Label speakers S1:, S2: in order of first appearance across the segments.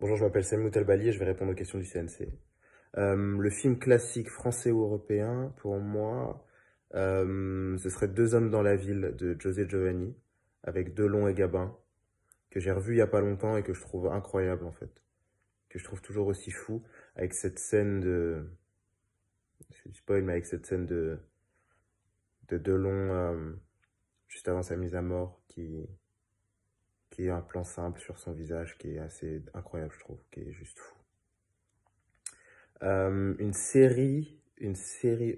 S1: Bonjour, je m'appelle Samuel Talbali et je vais répondre aux questions du CNC. Le film classique français ou européen, pour moi, ce serait Deux hommes dans la ville de José Giovanni, avec Delon et Gabin, que j'ai revu il y a pas longtemps et que je trouve incroyable en fait. Que je trouve toujours aussi fou, avec cette scène de... Je spoil, mais avec cette scène de Delon juste avant sa mise à mort, qui est un plan simple sur son visage, qui est assez incroyable, je trouve, qui est juste fou. Une série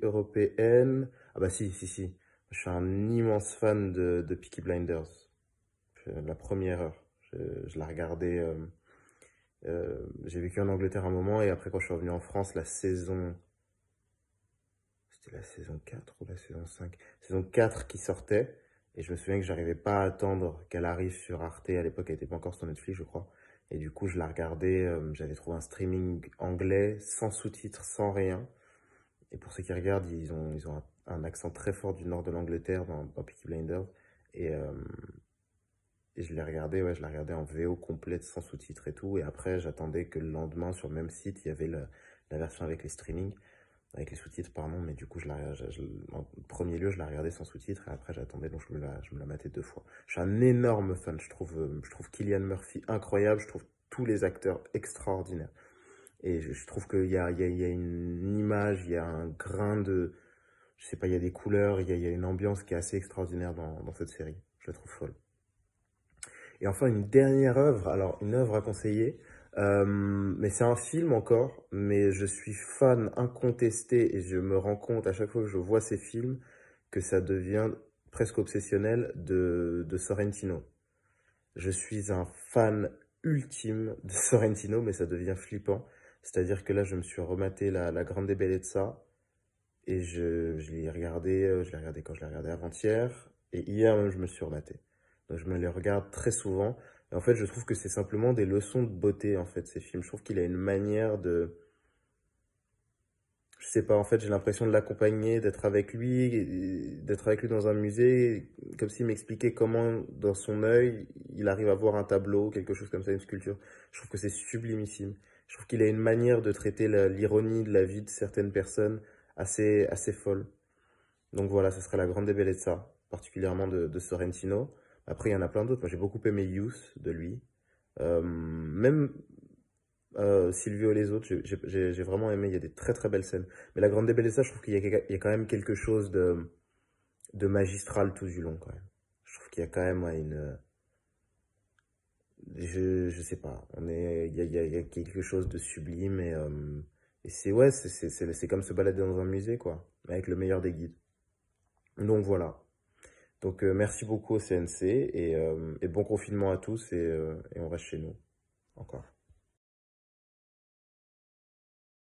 S1: européenne. Ah bah si. Je suis un immense fan de Peaky Blinders. La première heure. Je la regardais. J'ai vécu en Angleterre un moment et après quand je suis revenu en France, la saison. C'était la saison 4 ou la saison 5. Saison 4 qui sortait. Et je me souviens que j'arrivais pas à attendre qu'elle arrive sur Arte. À l'époque, elle était pas encore sur Netflix, je crois. Et du coup, je la regardais. J'avais trouvé un streaming anglais, sans sous-titres, sans rien. Et pour ceux qui regardent, ils ont un accent très fort du nord de l'Angleterre dans Peaky Blinders. Et, euh, et je l'ai regardé, ouais, je l'ai regardé en VO complète, sans sous-titres et tout. Et après, j'attendais que le lendemain, sur le même site, il y avait la version avec les streamings, avec les sous-titres, pardon. Mais du coup, en premier lieu, je la regardais sans sous-titres. Et après, j'attendais, donc je me la matais deux fois. Je suis un énorme fan. Je trouve Cillian Murphy incroyable. Je trouve tous les acteurs extraordinaires. Et je trouve qu'il y a une image, il y a un grain de... Je sais pas, il y a des couleurs, il y a une ambiance qui est assez extraordinaire dans cette série. Je la trouve folle. Et enfin, une dernière œuvre, alors une œuvre à conseiller, mais c'est un film encore, mais je suis fan incontesté et je me rends compte à chaque fois que je vois ces films que ça devient presque obsessionnel de Sorrentino. Je suis un fan ultime de Sorrentino, mais ça devient flippant. C'est-à-dire que là, je me suis rematé la Grande Bellezza et je l'ai regardé quand je l'ai regardé avant-hier et hier même je me suis rematé. Donc je me les regarde très souvent. Et en fait, je trouve que c'est simplement des leçons de beauté en fait ces films. Je trouve qu'il a une manière de, je sais pas, en fait, j'ai l'impression de l'accompagner, d'être avec lui dans un musée, comme s'il m'expliquait comment, dans son œil, il arrive à voir un tableau, quelque chose comme ça, une sculpture. Je trouve que c'est sublimissime. Je trouve qu'il a une manière de traiter l'ironie de la vie de certaines personnes assez folle. Donc voilà, ce serait la grande bellezza, particulièrement de Sorrentino. Après, il y en a plein d'autres. Moi, j'ai beaucoup aimé Youth de lui. Même Silvio et les autres, j'ai vraiment aimé. Il y a des très très belles scènes. Mais la Grande Bellezza, je trouve qu'il y a quand même quelque chose de magistral tout du long quand même. Je trouve qu'il y a quand même ouais, je sais pas. Il y a quelque chose de sublime et c'est ouais, c'est comme se balader dans un musée quoi, avec le meilleur des guides. Donc voilà. Donc merci beaucoup au CNC et bon confinement à tous et on reste chez nous encore.